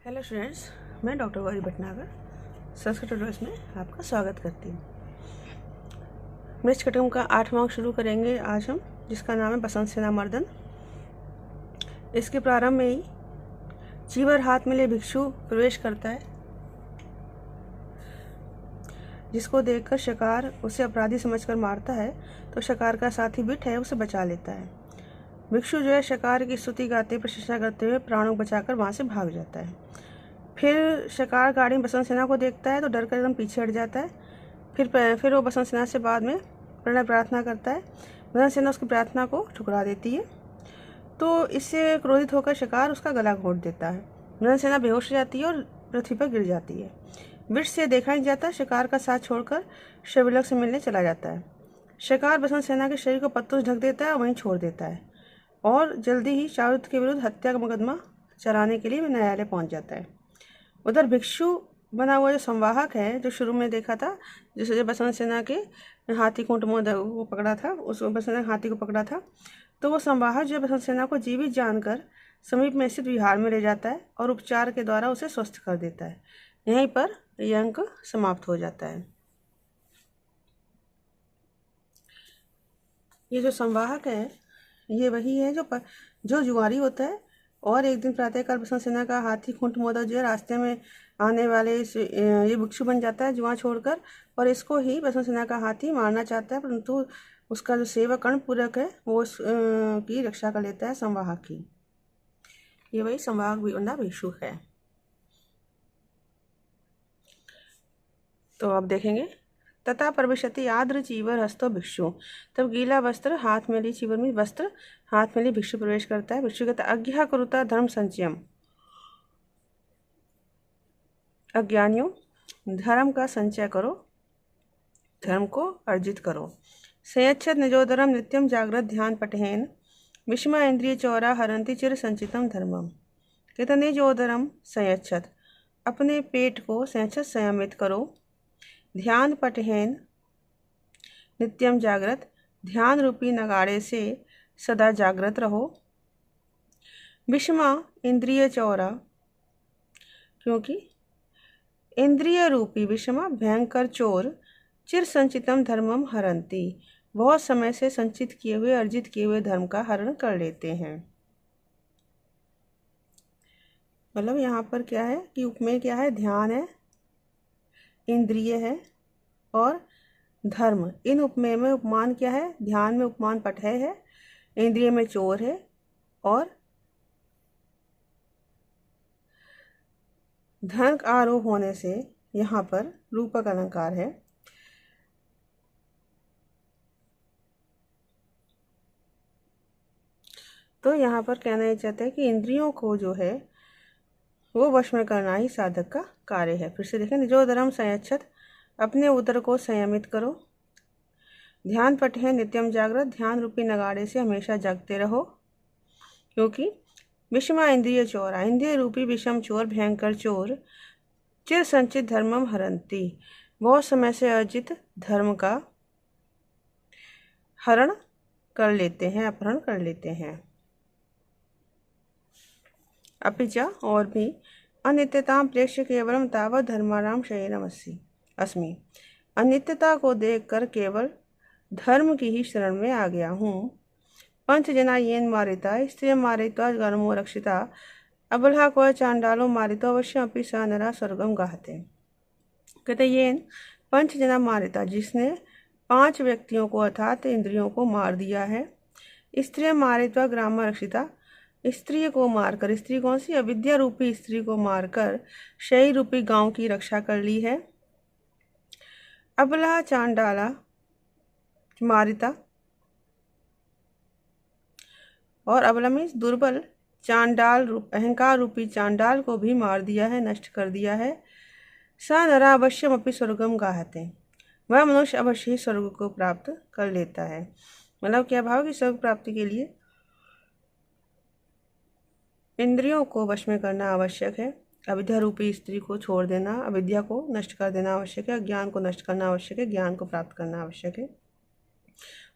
Hello students, मैं doctor Gauri Bhatnagar Sanskrit tutorials में आपका स्वागत करती हूँ। मृच्छकटिकम कटकम का 8वां अंक शुरू करेंगे आज हम, जिसका नाम है बसंत सेना मर्दन। इसके प्रारंभ में ही चीवर हाथ में ले भिक्षु प्रवेश करता है, जिसको देखकर शिकार उसे अपराधी समझकर मारता है, तो शिकार का साथी बिट है उसे बचा लेता है। भिक्षु जो है शिकार की स्तुति गाते प्रशंसा करते हुए प्राणों बचाकर वहाँ से भाग जाता है। फिर शिकार गाड़ी में बसंत सेना को देखता है तो डर कर एकदम पीछे हट जाता है। फिर वो बसंत सेना से बाद में प्रणय प्रार्थना करता है। बसंत सेना उसकी प्रार्थना को ठुकरा देती है, तो इससे क्रोधित होकर शिकार उसका गला घोंट देता है। बसंत सेना बेहोश हो जाती है और पृथ्वी पर गिर जाती है। विष से देखा नहीं जाता, शिकार का साथ छोड़कर शिवलक से मिलने चला जाता है। शिकार बसंत सेना के शरीर को पत्तों से ढक देता है और वहीं छोड़ देता है और जल्दी ही चारुदत्त के विरुद्ध हत्या का मुकदमा चलाने के लिए न्यायालय पहुंच जाता है। उधर भिक्षु बना हुआ जो संवाहक है, जो शुरू में देखा था, जिसे बसंत सेना के हाथी को वो पकड़ा था, उस बसंत सेना हाथी को पकड़ा था, तो वो संवाहक जो बसंत सेना को जीवित जानकर समीप में स्थित विहार में ले जाता है और उपचार के द्वारा उसे स्वस्थ कर देता है। यहीं पर यह अंक समाप्त हो जाता है। ये जो संवाहक है ये वही है जो जुआरी होता है, और एक दिन प्रातःकाल बसंत सेना का हाथी खुंट मोदक जो है रास्ते में आने वाले ये भिक्षु बन जाता है जुआ छोड़कर, और इसको ही बसंत सेना का हाथी मारना चाहता है, परंतु उसका जो सेवक कर्णपूरक है वो की रक्षा कर लेता है संवाहक की। ये वही संवाहक बना भिक्षु है। तो अब देखेंगे, तथा प्रविशति आद्र चीवर हस्तो भिक्षु। तब गीला वस्त्र हाथ में ली, चीवर में वस्त्र हाथ में ली भिक्षु प्रवेश करता है। भिक्षु कहता है, अज्ञा करुता धर्म संचयम। अज्ञानियों, धर्म का संचय करो, धर्म को अर्जित करो। संयच्छद निजोदरम नित्यम जागृत ध्यान पठेन विषमा इंद्रिय चौरा हरंती चिर संचितम धर्मम। कहता निजोदरम संयच्छद, अपने पेट को संयच्छद संयमित करो। ध्यान पठेन, नित्यम जागृत, ध्यान रूपी नगाड़े से सदा जागृत रहो। विषमा इंद्रिय चौरा, क्योंकि इंद्रिय रूपी विषमा भयंकर चोर चिर संचितम धर्मम हरंती, बहुत समय से संचित किए हुए अर्जित किए हुए धर्म का हरण कर लेते हैं। मतलब यहाँ पर क्या है कि उपमेय क्या है, ध्यान है, इंद्रिय है और धर्म। इन उपमेय में उपमान क्या है, ध्यान में उपमान पठय है, इंद्रिय में चोर है और धन आरोप होने से यहाँ पर रूपक अलंकार है। तो यहाँ पर कहना ये चाहते हैं कि इंद्रियों को जो है वो वश में करना ही साधक का कार्य है। फिर से देखें, निजोदरम संयच्छद, अपने उदर को संयमित करो। ध्यान पठे नित्यम जागृत, ध्यान रूपी नगाड़े से हमेशा जागते रहो, क्योंकि विषमा इंद्रिय चोरा, इंद्रिय रूपी विषम चोर भयंकर चोर चिर संचित धर्मम हरंती, बहुत समय से अर्जित धर्म का हरण कर लेते हैं, अपहरण कर लेते हैं। अपिचा, और भी, अनित्यताम प्रेक्ष्य केवलम तावत धर्माराम शयनम अस्मि, अनित्यता को देखकर केवल धर्म की ही शरण में आ गया हूँ। पंच जना येन मारिता, स्त्रिय मारित्वा गर्मो रक्षिता, अबलहा को चांडालो मारितो अवश्य अपि स नरा स्वर्गम गाहते। कहते येन पंच जना मारिता, जिसने 5 व्यक्तियों को अर्थात इंद्रियों को मार दिया है। स्त्रिय मारित्वा ग्राम रक्षिता, स्त्री को मारकर, स्त्री कौन सी, अविद्या रूपी स्त्री को मारकर शयी रूपी गांव की रक्षा कर ली है। अबला चांडाला मारिता, और अबला में दुर्बल चांडाल रूप अहंकार रूपी चांडाल को भी मार दिया है, नष्ट कर दिया है। सा नरा अवश्यम अपि स्वर्गम गाहते, वह मनुष्य अवश्य ही स्वर्ग को प्राप्त कर लेता है। मतलब क्या भाव कि स्वर्ग प्राप्ति के लिए इंद्रियों को वश में करना आवश्यक है। अविद्या रूपी स्त्री को छोड़ देना, अविद्या को नष्ट कर देना आवश्यक है, ज्ञान को नष्ट करना आवश्यक है, ज्ञान को प्राप्त करना आवश्यक है,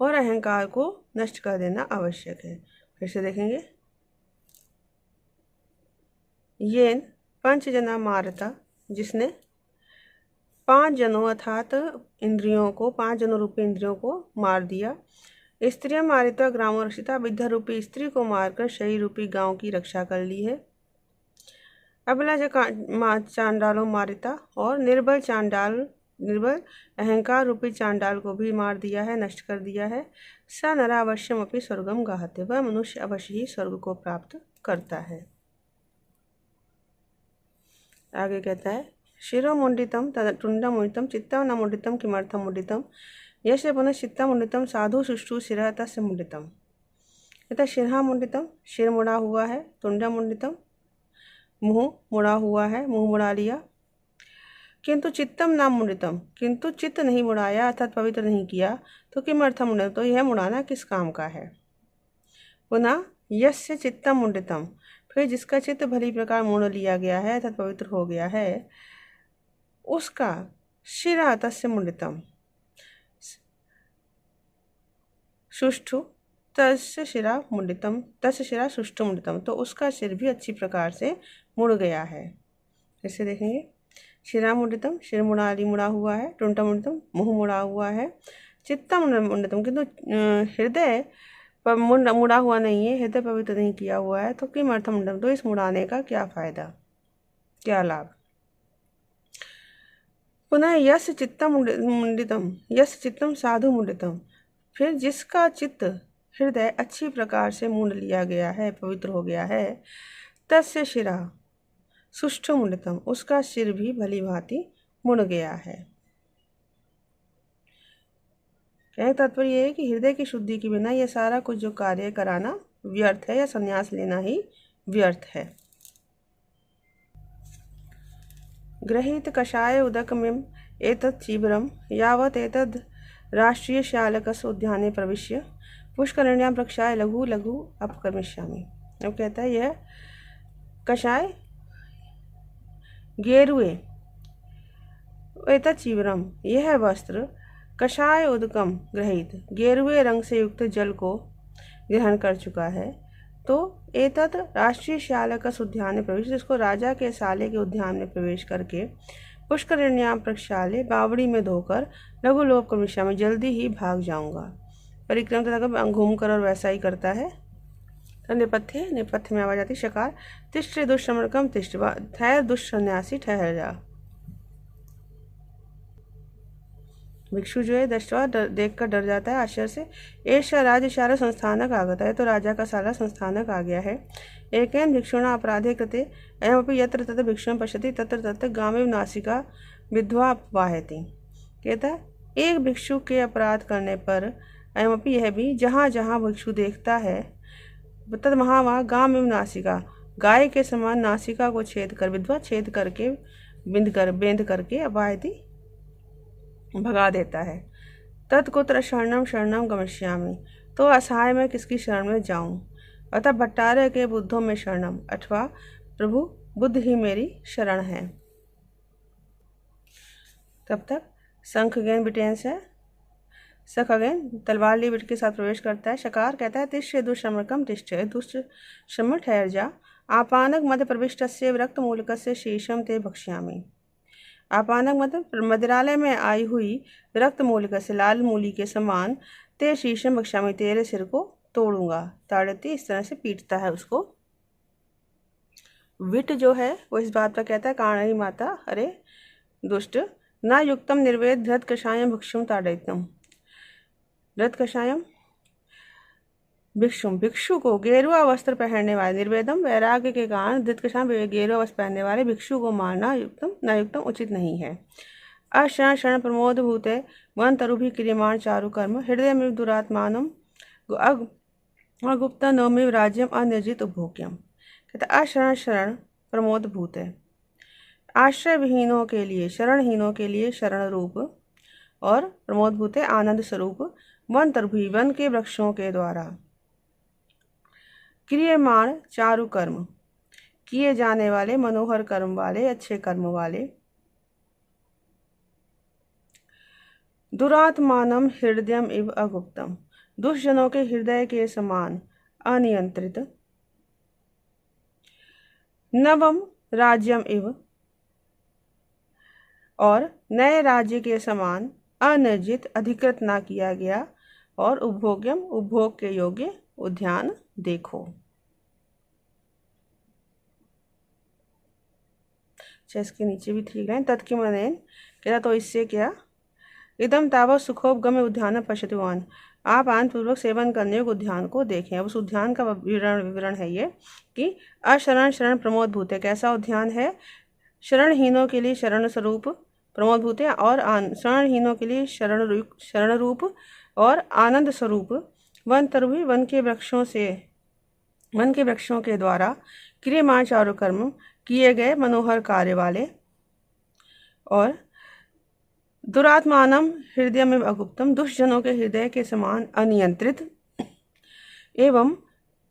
और अहंकार को नष्ट कर देना आवश्यक है। फिर से देखेंगे, येन पंचजना मारता, जिसने 5 जनों अर्थात इंद्रियों को, 5 जनों रूपी इंद्रियों को मार दिया। स्त्रियां मारिता ग्रामो रक्षिता, विद्या रूपी स्त्री को मारकर शरीर रूपी गांव की रक्षा कर ली है। अबला चांडालों मारिता, और निर्बल अहंकार रूपी चांडाल को भी मार दिया है, नष्ट कर दिया है। स नरा अवश्यम अपनी स्वर्गम गाहते, वह मनुष्य अवश्य ही स्वर्ग को प्राप्त करता है। आगे कहता है शिरो मुंडितम तुंडम मुंडितम चित्तम न मुंडितम किमर्थम मुंडितम यश पुनः चित्तम मुंडितम साधु सुष्ठु शिरः तस्य मुंडितम। कहता शिरहा मुंडितम, शिर मुड़ा हुआ है। तुंडम मुंडितम, मुंह मुड़ा हुआ है, मुंह मुड़ा लिया। किंतु चित्तम नाम मुंडितम, किंतु चित्त नहीं मुड़ाया अर्थात पवित्र नहीं किया। तो किमर्थम मुंडितम, तो यह मुड़ाना किस काम का है। पुनः यस्य चित्तम मुंडितम, फिर जिसका चित्त भली प्रकार मुड़ लिया गया है अर्थात पवित्र हो गया है, उसका शिरा तस्य मुंडितम सुष्ठु तस्य शिरा मुंडितम, तस्य शिरा सुष्ठु मुंडितम, तो उसका सिर भी अच्छी प्रकार से मुड़ गया है। इसे देखेंगे शिरा मुंडितम, शिर मुड़ा हुआ है। टुंटा मुंडितम, मुंह मुड़ा हुआ है। चित्ता मुंडितम, किंतु हृदय पर मुड़ा हुआ नहीं है, हृदय पवित्र नहीं किया हुआ है। तो किमर्थम मुंडितम, तो इस मुड़ाने का क्या फायदा, क्या लाभ। पुनः यस्य चित्तम मुंडितम, यस्य चित्तम साधु मुंडितम, फिर जिसका चित्त हृदय अच्छी प्रकार से मुंड लिया गया है, पवित्र हो गया है, तस्य शिरा सुष्ठु मुंडितम, उसका सिर भी भली भांति मुड़ गया है। कहने का तात्पर्य यह है कि हृदय की शुद्धि के बिना यह सारा कुछ जो कार्य कराना व्यर्थ है, या संन्यास लेना ही व्यर्थ है। गृहीत कषाय उदकमिम एतत् चीवरम यावत् एतद् राष्ट्रीय श्यालकस्य उद्याने प्रविश्य पुष्करिण्यां प्रक्षाय लघु लघु अपकर्मिष्यामि। अब कहता है यह कषाय गेरुए एतत् चीवरम, यह वस्त्र कषाय उदकम गृहीत, गेरुए रंग से युक्त जल को ग्रहण कर चुका है। तो एतत् राष्ट्रीय श्यालकस्य उद्यान में प्रवेश, जिसको राजा के साले के उद्यान में प्रवेश करके पुष्करिण्यां प्रक्षाल्य, बावड़ी में धोकर लघु लोभ कर्मिष्यामि में जल्दी ही भाग जाऊंगा। परिक्रम तथा घूम कर और वैसा ही करता है। तो नेपथ्य में आवाज आती शकार तिष्ठ दुष्श्रमणकम तिष्ठ, ठहर दुष्सन्यासी ठहर जा। भिक्षु जो है दृष्टवा देखकर डर जाता है आश्चर्य से। एषा राजशाला संस्थानक आगत है, तो राजा का साला संस्थानक आ गया है। एकेन भिक्षुणा अपराधे कृते अयमपि यत्र तत्र भिक्षुं पश्यति तत्र तत्र गामेव नासिका विद्वा वाहति। कहता है एक भिक्षु के अपराध करने पर अयमपि, यह भी, जहाँ जहाँ भिक्षु देखता है, तद वहाँ गामेव नासिका, गाय के समान नासिका को छेद कर, विद्वा छेद करके, बेंध करके अवाहति भगा देता है। तत्कुत्र शरणम शरणम गमिष्यामि, तो असहाय में किसकी शरण में जाऊं। अतः भट्टारय के बुद्धों में शरणम, अथवा प्रभु बुद्ध ही मेरी शरण है। तब तक शंख गेंद बिटेंस है। शंख गेंद तलवार ली बिट के साथ प्रवेश करता है। शकार कहता है तिष्ठ दुष्श्रमणकम तिष्ठ, दुष्ट श्रमण ठहर जा। आपानक मध्य प्रविष्टस्य विरक्त मूलकस्य शीशम ते भक्ष्यामि। आपानक मतलब मदिरालय में आई हुई विरक्त मूलिका से, लाल मूली के समान, ते शीशम भक्ष्यामि, तेरे सिर को तोड़ूंगा। ताड़ती इस तरह से पीटता है उसको। विट जो है वो इस बात पर कहता है काणी माता, अरे दुष्ट, ना युक्तम निर्वेद धृत कषायम भिक्षुम ताड़यितम। धृत कषायम भिक्षुम, भिक्षु को गेरुआ वस्त्र पहनने वाले, निर्वेदम वैराग्य के कारण धृत कषायम गेरुआ वस्त्र पहनने वाले भिक्षु को मारना युक्तम उचित नहीं है। अशरण शरण प्रमोद भूते वन तरुभि क्रियमाण चारु कर्म हृदय में दुरात्मानम अगुप्ता नवमिव राज्यम अनिर्जित उपभोग्यम। कहता अशरण शरण प्रमोद भूत है, आश्रय विहीनों के लिए, शरणहीनों के लिए शरण रूप, और प्रमोद भूत है आनंद स्वरूप। वन तरुभि, वन के वृक्षों के द्वारा, क्रियमाण चारु कर्म, किए जाने वाले मनोहर कर्म वाले, अच्छे कर्म वाले। दुरात्मानम हृदयम इव अगुप्तम, दुष्टजनों के हृदय के समान अनियंत्रित। नवम राज्यम इव और नए राज्य के समान अनिर्जित अधिकृत ना किया गया और उपभोग्यम उपभोग के योग्य उद्यान देखो। इसके नीचे भी 3 लाइन तत्किमनेन क्या, तो इससे क्या, इदम तावत सुखोपगम उद्यान पश्यतुवान, आप आनंदपूर्वक सेवन करने योग्य उद्यान को देखें। अब उस उद्यान का विवरण है ये कि अशरण शरण प्रमोद भूत है। कैसा उद्यान है? शरणहीनों के लिए शरण स्वरूप प्रमोद भूत है और शरणहीनों के लिए शरण रूप और आनंद स्वरूप वन तरु वन के वृक्षों के द्वारा क्रियमाण चारु कर्म किए गए मनोहर कार्य वाले और दुरात्मानम हृदय में अगुप्तम, दुष्टजनों के हृदय के समान अनियंत्रित एवं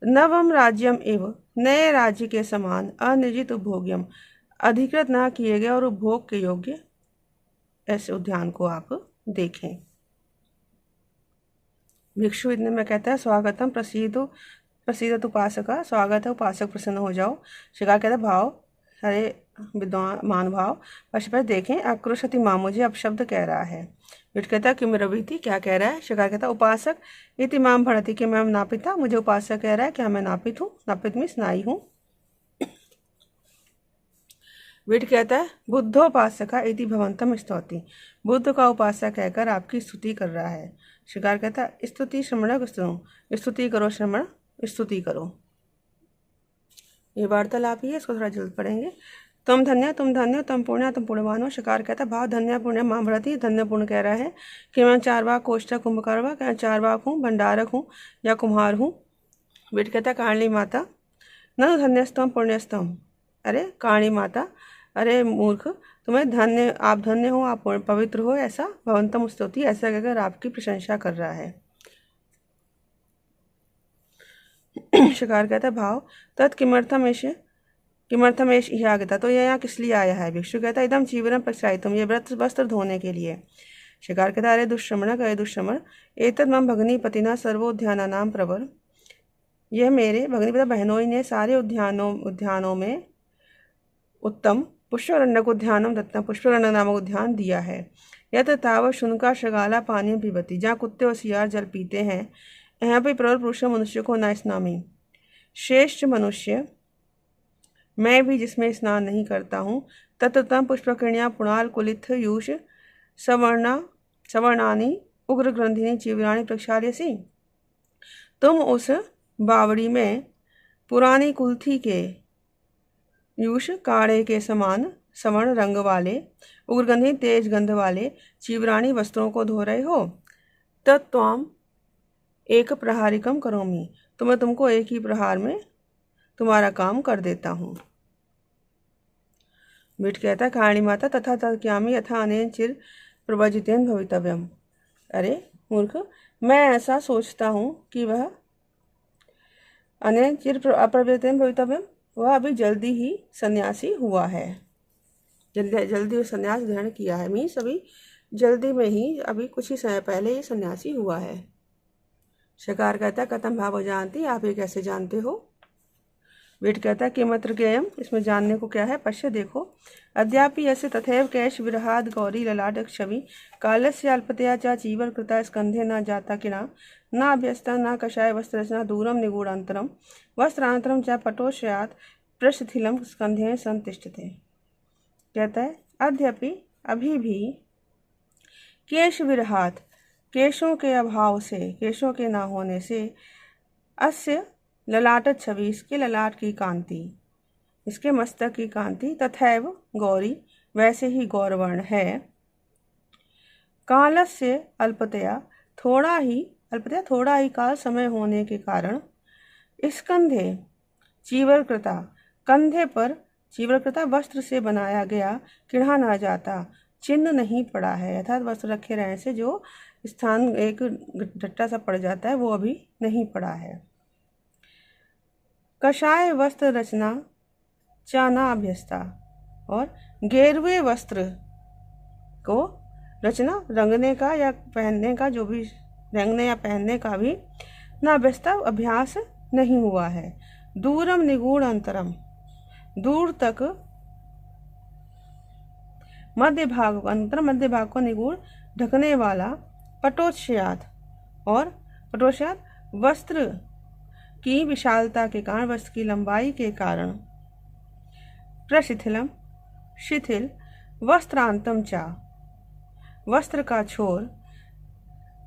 नवम राज्यम एवं नए राज्य के समान अनिर्जित उपभोग्यम, अधिकृत ना किए गए और उपभोग के योग्य ऐसे उद्यान को आप देखें। भिक्षु इतने में कहता है स्वागतम प्रसीद उपासका, स्वागत है उपासक प्रसन्न हो जाओ। शिकार कहता है भाव, अरे विद्वान महानुभाव पशुपति देखें, आक्रोशति माँ, मुझे अपशब्द कह रहा है। विट कहता कि मेरवीति, क्या कह रहा है? शिकार कहता उपासक इति माम भणति, कि मैं नापिता, मुझे उपासक कह रहा है, क्या मैं नापित हूँ? नापित में स्नाई हूँ। विट कहता है बुद्धोपासका इति भवंतम स्तौति, बुद्ध का उपासक कहकर आपकी स्तुति कर रहा है। शिकार कहता है स्तुति श्रमण, स्तुति करो श्रमण, स्तुति करो। ये वार्तालाप ही है, इसको थोड़ा जल्द पढ़ेंगे। तुम धन्य तुम पुण्य तुम पुण्यवान हो। शिकार कहता है भाव धन्य पुण्य मां भरती, धन्य पुण्य कह रहा है कि मैं चारवाक कोष्ठक कुंभकारवा, क्या चारवाक हूँ, भंडारक हूँ या कुम्हार हूँ। विट कहता है काली माता न धन्यस्तम पुण्यस्तम, अरे काली माता, अरे मूर्ख, तुम्हें धन्य, आप धन्य हो, आप पवित्र हो, ऐसा भवंतम स्तुति, ऐसा कहकर आपकी प्रशंसा कर रहा है। शिकार कहता है भाव तत् किमर्थमेश ही आगता, तो यह यहाँ किस लिए आया है? भिक्षु कहता है एकदम चीवरम प्रक्षायितम, ये वस्त्र धोने के लिए। शिकार कहता है अरे दुष्श्रमण, कहे दुष्श्रमण, एतद मम भगनी पतिना सर्वोद्याना नाम प्रवर, यह मेरे भगनी बहनों ने सारे उद्यानों में उत्तम पुष्परण्यक उद्यानम दत्ता, पुष्परण्य नामक उद्यान दिया है। यत ताव शुनका शगाला पानी पीबती, जहाँ कुत्ते और सियार जल पीते हैं, यहाँ पे प्रवर पुरुष मनुष्य को न स्नामी, श्रेष्ठ मनुष्य मैं भी जिसमें स्नान नहीं करता हूँ। तत्तम पुष्पकर्णिया पुणाल कुलिथ यूष सवर्णानी उग्र ग्रंथिनी चीवराणी प्रक्षाल्यसी, तुम उस बावड़ी में पुरानी कुल्थी के यूष काढ़े के समान सवर्ण रंग वाले उग्रगंधी तेज गंध वाले चीवराणी वस्त्रों को धो रहे हो। तत्त्वाम एक प्रहारिकम करोमी, तो मैं तुमको एक ही प्रहार में तुम्हारा काम कर देता हूँ। बिट कहता काणी माता तथा तत्क्यामी यथा अनेन चिर प्रवजितेन भवितव्यम, अरे मूर्ख, मैं ऐसा सोचता हूँ कि वह अनेन चिर अप्रवजितेन भवितव्यम, वह अभी जल्दी ही सन्यासी हुआ है, जल्दी सन्यास ग्रहण किया है, मीन्स अभी जल्दी में ही, अभी कुछ ही समय पहले ही सन्यासी हुआ है। शिकार कहता है कथम भाव जानती, आप ये कैसे जानते हो? वेट कहता है किमत्र ज्ञेयम, इसमें जानने को क्या है? पश्य देखो, अद्यापि यस्य तथैव कैश विरहाद गौरी ललाट छवि कालस्य अल्पतया च चीवर कृता स्कंधे न जाता किणा न अभ्यस्ता न कषाय वस्त्ररचना दूरम निगूढ़ांतरम वस्त्रांतरम च पटोश्रयात पृष्ठथिलम स्कंधे संतिष्ठते। कहता है अद्यपि, अभी भी, केश विरहात, केशों के अभाव से, केशों के ना होने से, अस्य ललाट छवि, इसके ललाट की कांति, इसके मस्तक की कांति, तथैव गौरी, वैसे ही गौरवर्ण है, कालस्य अल्पतया, थोड़ा ही काल समय होने के कारण, स्कंधे चीवरकृता, कंधे पर चीवरकृता वस्त्र से बनाया गया, किढ़ा ना जाता, चिन्ह नहीं पड़ा है, अर्थात वस्त्र रखे रहने से जो स्थान एक डट्टा सा पड़ जाता है वो अभी नहीं पड़ा है। कषाय वस्त्र रचना चाना अभ्यस्ता, और गेरुए वस्त्र को रचना, रंगने का या पहनने का, जो भी रंगने या पहनने का भी ना अभ्यस्ता, अभ्यास नहीं हुआ है। दूरम निगूढ़ अंतरम, दूर तक मध्य भाग को अंतरम मध्य भाग को निगूढ़ ढकने वाला पटोत्स्यात और पटोत्स्यात वस्त्र की विशालता के कारण, वस्त्र की लंबाई के कारण। प्रशिथिलम शिथिल वस्त्रांतम चा वस्त्र का छोर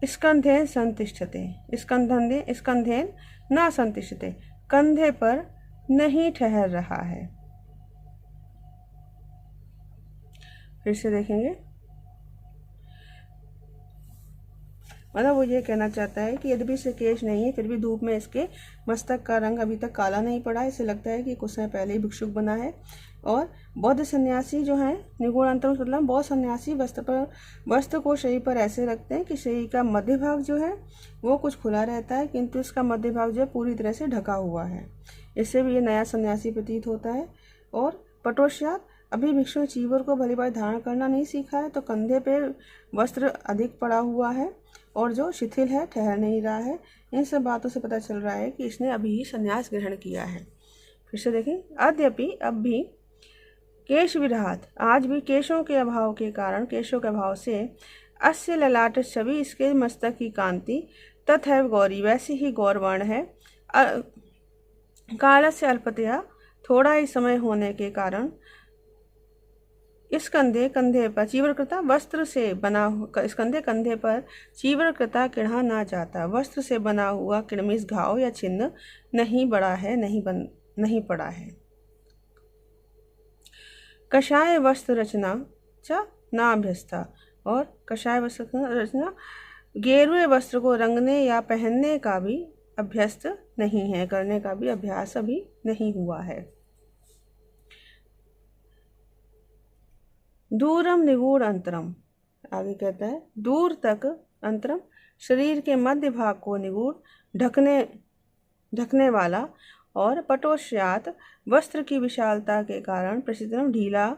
स्कंधेन संतिष्ठते स्कंधेन न संतिष्ठते कंधे पर नहीं ठहर रहा है। फिर से देखेंगे, मतलब वो ये कहना चाहता है कि यद्यपि इसके केश नहीं है फिर भी धूप में इसके मस्तक का रंग अभी तक काला नहीं पड़ा है। इसे लगता है कि कुछ समय पहले ही भिक्षुक बना है। और बौद्ध सन्यासी जो हैं निगूढ़ अंतरम मतलब बौद्ध सन्यासी वस्त्र को शरीर पर ऐसे रखते हैं कि शरीर का मध्य भाग जो है वो कुछ खुला रहता है, किंतु इसका मध्य भाग जो है पूरी तरह से ढका हुआ है। इससे भी ये नया सन्यासी प्रतीत होता है। और पटोत्स्यात अभी भिक्षु ने चीवर को भली भांति धारण करना नहीं सीखा है, तो कंधे पे वस्त्र अधिक पड़ा हुआ है और जो शिथिल है, ठहर नहीं रहा है। इन सब बातों से पता चल रहा है कि इसने अभी ही संन्यास ग्रहण किया है। फिर से देखें, अद्यपि अब भी केश विरहात, आज भी केशों के अभाव के कारण, केशों के अभाव से अस्य ललाट छवि, इसके मस्तक की कांति तथैव गौरी, वैसे ही गौरवर्ण है। काल से अल्पतया, थोड़ा ही समय होने के कारण, इस कंधे पर चीवरकृता वस्त्र से बना, इस कंधे पर चीवरकृता किढ़ा ना जाता, वस्त्र से बना हुआ किड़मिस घाव या चिन्ह नहीं बड़ा है, नहीं पड़ा है। कषाय वस्त्र रचना च नाभ्यस्ता, और कषाय वस्त्र रचना गेरुए वस्त्र को रंगने या पहनने का भी अभ्यस्त नहीं है, करने का भी अभ्यास अभी नहीं हुआ है। दूरम निगूढ़ अंतरम, आगे कहता है दूर तक अंतरम, शरीर के मध्य भाग को निगूढ़ ढकने वाला। और पटोत्स्यात वस्त्र की विशालता के कारण, प्रशिथिलम ढीला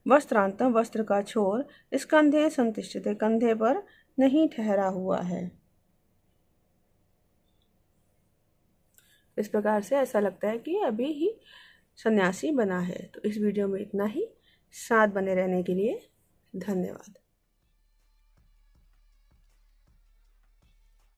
वस्त्रांतम, वस्त्र का छोर स्कंधे संतिष्ठित, कंधे पर नहीं ठहरा हुआ है। इस प्रकार से ऐसा लगता है कि अभी ही सन्यासी बना है। तो इस वीडियो में इतना ही। साथ बने रहने के लिए धन्यवाद।